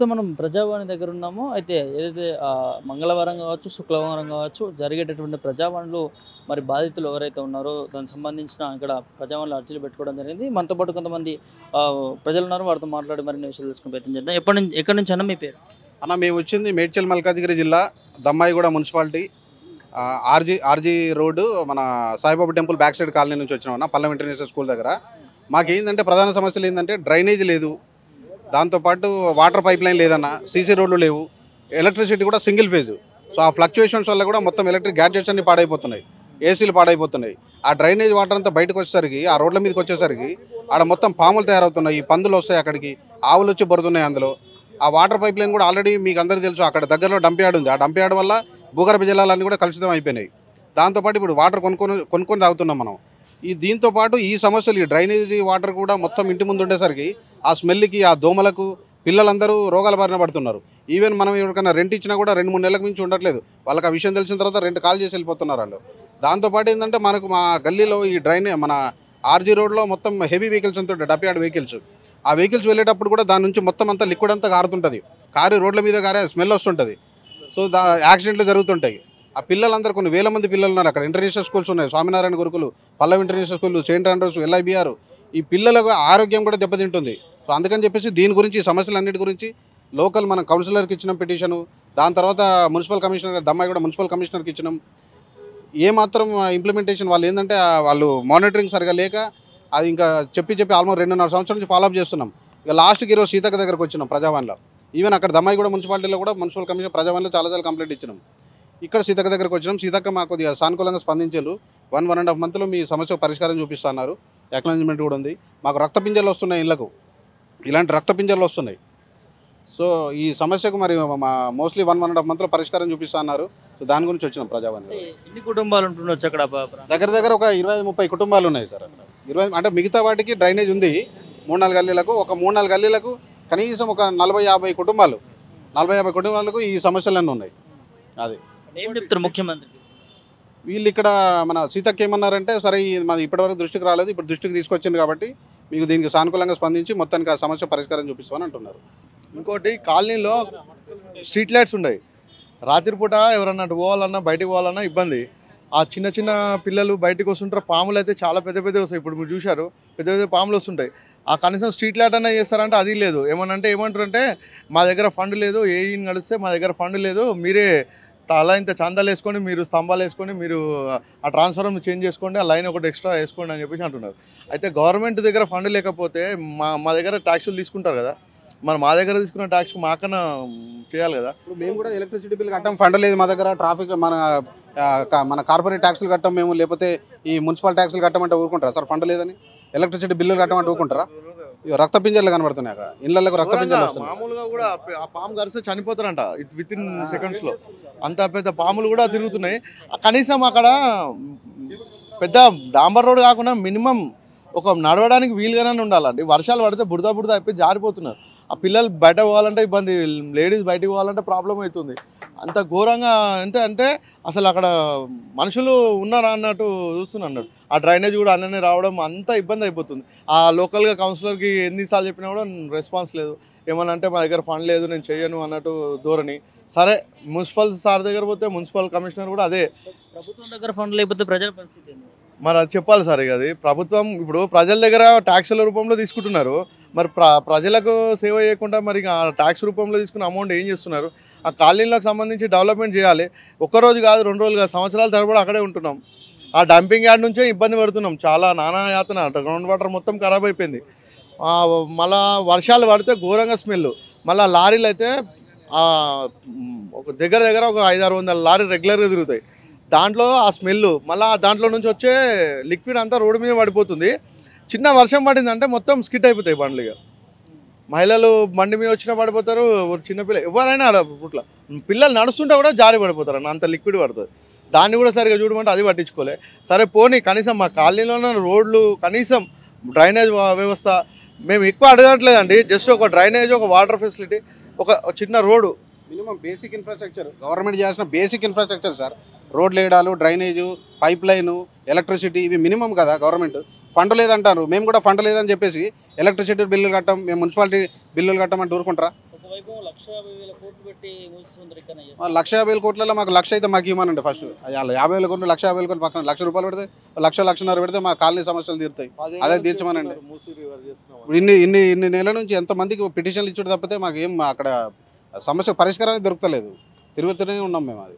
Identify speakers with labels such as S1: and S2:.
S1: ప్రస్తుతం మనం ప్రజావాణి దగ్గర ఉన్నాము. అయితే ఏదైతే మంగళవారం కావచ్చు, శుక్రవారం కావచ్చు జరిగేటటువంటి ప్రజావాణిలో మరి బాధితులు ఎవరైతే ఉన్నారో దానికి సంబంధించిన ఇక్కడ ప్రజావాణిలో అర్జీలు పెట్టుకోవడం జరిగింది. మనతో పాటు కొంతమంది ప్రజలు ఉన్నారు. వారితో మాట్లాడి మరిన్ని విషయాలు తెలుసుకునే ప్రయత్నం చేద్దాం. ఎక్కడి నుంచి అన్న మీ పేరు?
S2: అన్న మేము వచ్చింది మేడ్చల్ మల్కాజ్గిరి జిల్లా దమ్మాయిగూడ మున్సిపాలిటీ ఆర్జీ రోడ్డు మన Saibaba temple back side colony నుంచి వచ్చినాం అన్న. పల్లం ఇంటర్నేషనల్ స్కూల్ దగ్గర మాకు ఏంటంటే ప్రధాన సమస్యలు ఏంటంటే డ్రైనేజ్ లేదు, దాంతోపాటు వాటర్ పైప్ లైన్ లేదన్న, సీసీ రోడ్లు లేవు, ఎలక్ట్రిసిటీ కూడా సింగిల్ ఫేజ్. సో ఆ ఫ్లక్చుయేషన్స్ వల్ల కూడా మొత్తం ఎలక్ట్రిక్ గ్యాడ్జెట్స్ అన్ని పాడైపోతున్నాయి, ఏసీలు పాడైపోతున్నాయి. ఆ డ్రైనేజ్ వాటర్ అంతా బయటకు వచ్చేసరికి ఆ రోడ్ల మీదకి వచ్చేసరికి ఆడ మొత్తం పాములు తయారవుతున్నాయి, ఈ పందులు వస్తాయి అక్కడికి, ఆవులు వచ్చి బొరుతున్నాయి అందులో. ఆ వాటర్ పైప్ లైన్ కూడా ఆల్రెడీ మీకు అందరికీ తెలుసు, అక్కడ దగ్గరలో డంప్ యార్డ్ ఉంది. ఆ డంప్ యార్డ్ వల్ల భూగర్భ జలాలన్నీ కూడా కలుషితం అయిపోయినాయి. దాంతోపాటు ఇప్పుడు వాటర్ కొనుక్కొని తాగుతున్నాం మనం. దీంతోపాటు ఈ సమస్యలు, ఈ డ్రైనేజీ వాటర్ కూడా మొత్తం ఇంటి ముందు ఉండేసరికి ఆ స్మెల్కి, ఆ దోమలకు పిల్లలందరూ రోగాల బారిన పడుతున్నారు. ఈవెన్ మనం ఎవరికైనా రెంట్ ఇచ్చినా కూడా 2-3 నెలలకు మించి ఉండట్లేదు. వాళ్ళకి ఆ విషయం తెలిసిన తర్వాత రెంట్ కాల్ చేసి వెళ్ళిపోతున్నారు వాళ్ళు. దాంతోపాటు ఏంటంటే మనకు మా గల్లీలో ఈ మన ఆర్జీ రోడ్లో మొత్తం హెవీ వెహికల్స్ ఉంటుంటాయి, డప్ యార్డ్ వెహికల్స్. ఆ వెహికల్స్ వెళ్ళేటప్పుడు కూడా దాని నుంచి మొత్తం అంతా లిక్విడ్ అంతా కారుతుంటుంది, కారు రోడ్ల మీద కారే స్మెల్ వస్తుంటుంది. సో యాక్సిడెంట్లు జరుగుతుంటాయి. ఆ పిల్లలందరూ కొన్ని వేల మంది పిల్లలు ఉన్నారు అక్కడ. ఇంటర్నేషనల్ స్కూల్స్ ఉన్నాయి, స్వామినారాయణ గురుకులు, పల్లవి ఇంటర్నేషనల్ స్కూల్, సెయింట్ ఆండ్రూస్, ఎల్ఐబిఆర్. ఈ పిల్లలకు ఆరోగ్యం కూడా దెబ్బతింటుంది. సో అందుకని చెప్పేసి దీని గురించి, సమస్యలన్నిటి గురించి లోకల్ మన కౌన్సిలర్కి ఇచ్చిన పిటిషను, దాని తర్వాత మున్సిపల్ కమిషనర్ దమ్మాయి కూడా మున్సిపల్ కమిషనర్కి ఇచ్చినాం. ఏమాత్రం ఇంప్లిమెంటేషన్ వాళ్ళు ఏంటంటే వాళ్ళు మానిటరింగ్ సరిగా లేక అది ఇంకా చెప్పి ఆల్మోస్ట్ 2.5 సంవత్సరాల నుంచి ఫాలోఅప్ చేస్తున్నాం. ఇక లాస్ట్కి ఈరోజు సీతక్క దగ్గరకు వచ్చినాం ప్రజావాణిలో. ఈవెన్ అక్కడ దమ్మాయి కూడా మున్సిపాలిటీలో కూడా మున్సిపల్ కమిషన్ ప్రజావాణిలో చాలా కంప్లైంట్ ఇచ్చినాం. ఇక్కడ సీతక్క దగ్గరకు వచ్చినాం. సీతక్క మాకు కొద్దిగా సానుకూలంగా స్పందించారు. 1.5 మంత్లో మీ సమస్యకు పరిష్కారం చూపిస్తున్నారు, అక్నాలెడ్జ్మెంట్ కూడా ఉంది. మాకు రక్తపింజలు వస్తున్నాయి, ఇళ్లకు ఇలాంటి రక్తపింజలు వస్తున్నాయి. సో ఈ సమస్యకు మరి మోస్ట్లీ 1.5 మంత్లో పరిష్కారం చూపిస్తున్నారు. సో దాని గురించి వచ్చినాం ప్రజావాణి.
S1: ఎన్ని కుటుంబాలు ఉంటుండొచ్చు అక్కడ?
S2: దగ్గర ఒక 25-30 కుటుంబాలు ఉన్నాయి సార్ అక్కడ. 20 అంటే మిగతా వాటికి డ్రైనేజ్ ఉంది 3-4 గల్లీలకు. ఒక 3-4 గల్లీలకు కనీసం ఒక 40-50 కుటుంబాలకు ఈ సమస్యలన్నీ ఉన్నాయి. అది
S1: ఏం చెప్తారు ముఖ్యమంత్రి?
S2: వీళ్ళు ఇక్కడ మన సీతక్క ఏమన్నారంటే, సరే మాది ఇప్పటివరకు దృష్టికి రాలేదు, ఇప్పుడు దృష్టికి తీసుకొచ్చింది కాబట్టి మీకు దీనికి సానుకూలంగా స్పందించి మొత్తానికి ఆ సమస్య పరిష్కారం చూపిస్తామని అంటున్నారు.
S3: ఇంకోటి కాలనీలో స్ట్రీట్ లైట్స్ ఉన్నాయి. రాత్రిపూట ఎవరన్నా పోవాలన్నా బయటికి పోవాలన్నా ఇబ్బంది. ఆ చిన్న పిల్లలు బయటకు వస్తుంటారు. పాములు అయితే చాలా పెద్ద వస్తాయి. ఇప్పుడు మీరు చూశారు, పెద్ద పాములు వస్తుంటాయి. ఆ కనీసం స్ట్రీట్ లైట్ అన్నా చేస్తారంటే అది లేదు. ఏమంటారంటే మా దగ్గర ఫండ్ లేదు, నడిస్తే మా దగ్గర ఫండ్ లేదు, మీరే అలా ఇంత చందాలు వేసుకొని, మీరు స్తంభాలు వేసుకొని, మీరు ఆ ట్రాన్స్ఫార్మర్ చేంజ్ చేసుకోండి, ఆ లైన్ ఒకటి ఎక్స్ట్రా వేసుకోండి అని చెప్పేసి అంటున్నారు. అయితే గవర్నమెంట్ దగ్గర ఫండ్ లేకపోతే మా దగ్గర ట్యాక్సులు తీసుకుంటారు కదా, మా దగ్గర తీసుకున్న ట్యాక్స్ మాకన్నా చేయాలి కదా.
S2: ఇప్పుడు మేము కూడా ఎలక్ట్రిసిటీ బిల్ కట్టాం, ఫండ్ లేదు మా దగ్గర. ట్రాఫిక్ మన కార్పొరేట్ ట్యాక్సులు కట్టాం మేము, లేకపోతే ఈ మున్సిపల్ ట్యాక్సులు కట్టమంటే ఊరుకుంటారా సార్? ఫండ్ లేదని ఎలక్ట్రిసిటీ బిల్లులు కట్టమంటే ఊరుకుంటారా? రక్త పింజర్లు కనబడుతున్నాయి అక్కడ, ఇళ్లకు రక్త పింజర్లు వస్తున్నాయి.
S3: మామూలుగా కూడా ఆ పాము కరిస్తే చనిపోతారంట వితిన్ సెకండ్స్లో. అంత పెద్ద పాములు కూడా తిరుగుతున్నాయి. కనీసం అక్కడ పెద్ద డాంబర్ రోడ్ కాకుండా మినిమం ఒక నడవడానికి వీలుగానే ఉండాలండి. వర్షాలు పడితే బురద అయిపోయి జారిపోతున్నారు. ఆ పిల్లలు బయట పోవాలంటే ఇబ్బంది, లేడీస్ బయటకు పోవాలంటే ప్రాబ్లం అవుతుంది. అంత ఘోరంగా అంటే అసలు అక్కడ మనుషులు ఉన్నారా అన్నట్టు చూస్తున్నారు. ఆ డ్రైనేజ్ కూడా అన్నీ రావడం అంత ఇబ్బంది అయిపోతుంది. ఆ లోకల్గా కౌన్సిలర్కి ఎన్నిసార్లు చెప్పినా కూడా రెస్పాన్స్ లేదు. ఏమన్నా అంటే మా దగ్గర ఫండ్ లేదు, నేను చెయ్యను అన్నట్టు ధోరణి. సరే మున్సిపల్ సార్ దగ్గర పోతే మున్సిపల్ కమిషనర్ కూడా అదే,
S1: ప్రభుత్వం దగ్గర ఫండ్ లేకపోతే ప్రజల పరిస్థితి
S3: మరి అది చెప్పాలి సార్. ఇక అది ప్రభుత్వం ఇప్పుడు ప్రజల దగ్గర ట్యాక్సుల రూపంలో తీసుకుంటున్నారు, మరి ప్రజలకు సేవ చేయకుండా మరి ఆ ట్యాక్స్ రూపంలో తీసుకున్న అమౌంట్ ఏం చేస్తున్నారు? ఆ కాలనీలకు సంబంధించి డెవలప్మెంట్ చేయాలి. ఒక్కరోజు కాదు, 2 రోజులు కాదు, సంవత్సరాల తరబడి అక్కడే ఉంటున్నాం. ఆ డంపింగ్ యార్డ్ నుంచే ఇబ్బంది పడుతున్నాం, చాలా నానా యాతన. గ్రౌండ్ వాటర్ మొత్తం ఖరాబ్ అయిపోయింది. మళ్ళా వర్షాలు పడితే ఘోరంగా స్మెల్. మళ్ళీ లారీలు అయితే ఒక దగ్గర ఒక 500-600 లారీ రెగ్యులర్గా తిరుగుతాయి. దాంట్లో ఆ స్మెల్, మళ్ళీ దాంట్లో నుంచి వచ్చే లిక్విడ్ అంతా రోడ్డు మీద పడిపోతుంది. చిన్న వర్షం పడిందంటే మొత్తం స్కిట్ అయిపోతాయి బండ్లు. ఇక మహిళలు బండి మీద వచ్చినా పడిపోతారు, చిన్నపిల్లలు ఎవరైనా ఇట్లా పిల్లలు నడుస్తుంటే కూడా జారి పడిపోతారు అన్న, అంత లిక్విడ్ పడుతుంది. దాన్ని కూడా సరిగా చూడమంటే అది పట్టించుకోలే. సరే పోనీ కనీసం మా కాలనీలోనే రోడ్లు, కనీసం డ్రైనేజ్ వ్యవస్థ మేము ఎక్కువ అడగట్లేదండి. జస్ట్ ఒక డ్రైనేజ్, ఒక వాటర్ ఫెసిలిటీ, ఒక చిన్న road,
S2: minimum basic infrastructure government చేయాల్సిన బేసిక్ ఇన్ఫ్రాస్ట్రక్చర్ సార్. రోడ్లు వేయడాలు, డ్రైనేజు, పైప్ లైను, ఎలక్ట్రిసిటీ, ఇవి మినిమం కదా. గవర్నమెంట్ ఫండ్ లేదంటారు, మేము కూడా ఫండ్ లేదని చెప్పేసి ఎలక్ట్రిసిటీ బిల్లులు కట్టాం, మేము మున్సిపాలిటీ బిల్లులు కట్టమంటే ఊరుకుంటారా?
S1: ఏమో 1,50,000 కోట్లు పెట్టి మూసి సుందరీకరణ చేస్తారు.
S2: 1,50,000 కోట్లలో మాకు 1,00,000 అయితే మాకు ఇవ్వమనండి ఫస్ట్. 50,000 కోట్లు 1,50,000 కోట్లు పక్కన 1,00,000 రూపాయలు పెడితే 1,00,000 పెడితే మా కాలనీ సమస్యలు తీరుతాయి. అదే తీర్చమనండి. ఇన్ని నెలల నుంచి ఎంతమందికి పిటిషన్లు ఇచ్చుడు తప్పితే మాకు ఏం అక్కడ సమస్య పరిష్కారం దొరకలేదు. తిరుగుతూనే ఉన్నాం మేము. అది